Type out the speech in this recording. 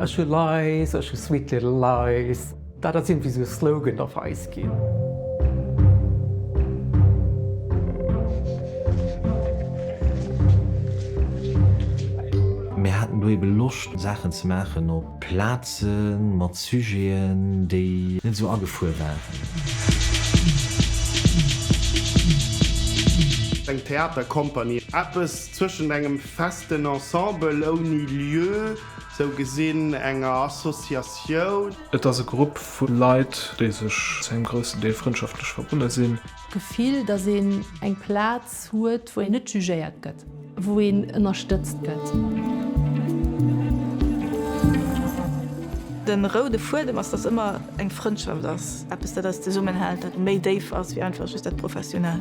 Ech Lies, ech sweet little Lies. Dat sind wie so Slogan auf Eis gehen. Wir hatten nur Lust, Sachen zu machen, auf Plätzen, mit Sujeten, die nicht so angeführt waren. Eng Theaterkompanie Appes zwischen engem festen Ensemble ohne Lieu, so gesehen enger Assoziation. Et ass e Grupp vu Leiit, déi sech zum grössten Deel freundschaftlich verbunden sind. Gefiel, dass eng Platz huet, wo net jugéiert gëtt, wo unterstützt gëtt. Den Rode vor dem das immer eng Freundschaft das de Summen hält, méi Dave ass wie einfach dat professionell.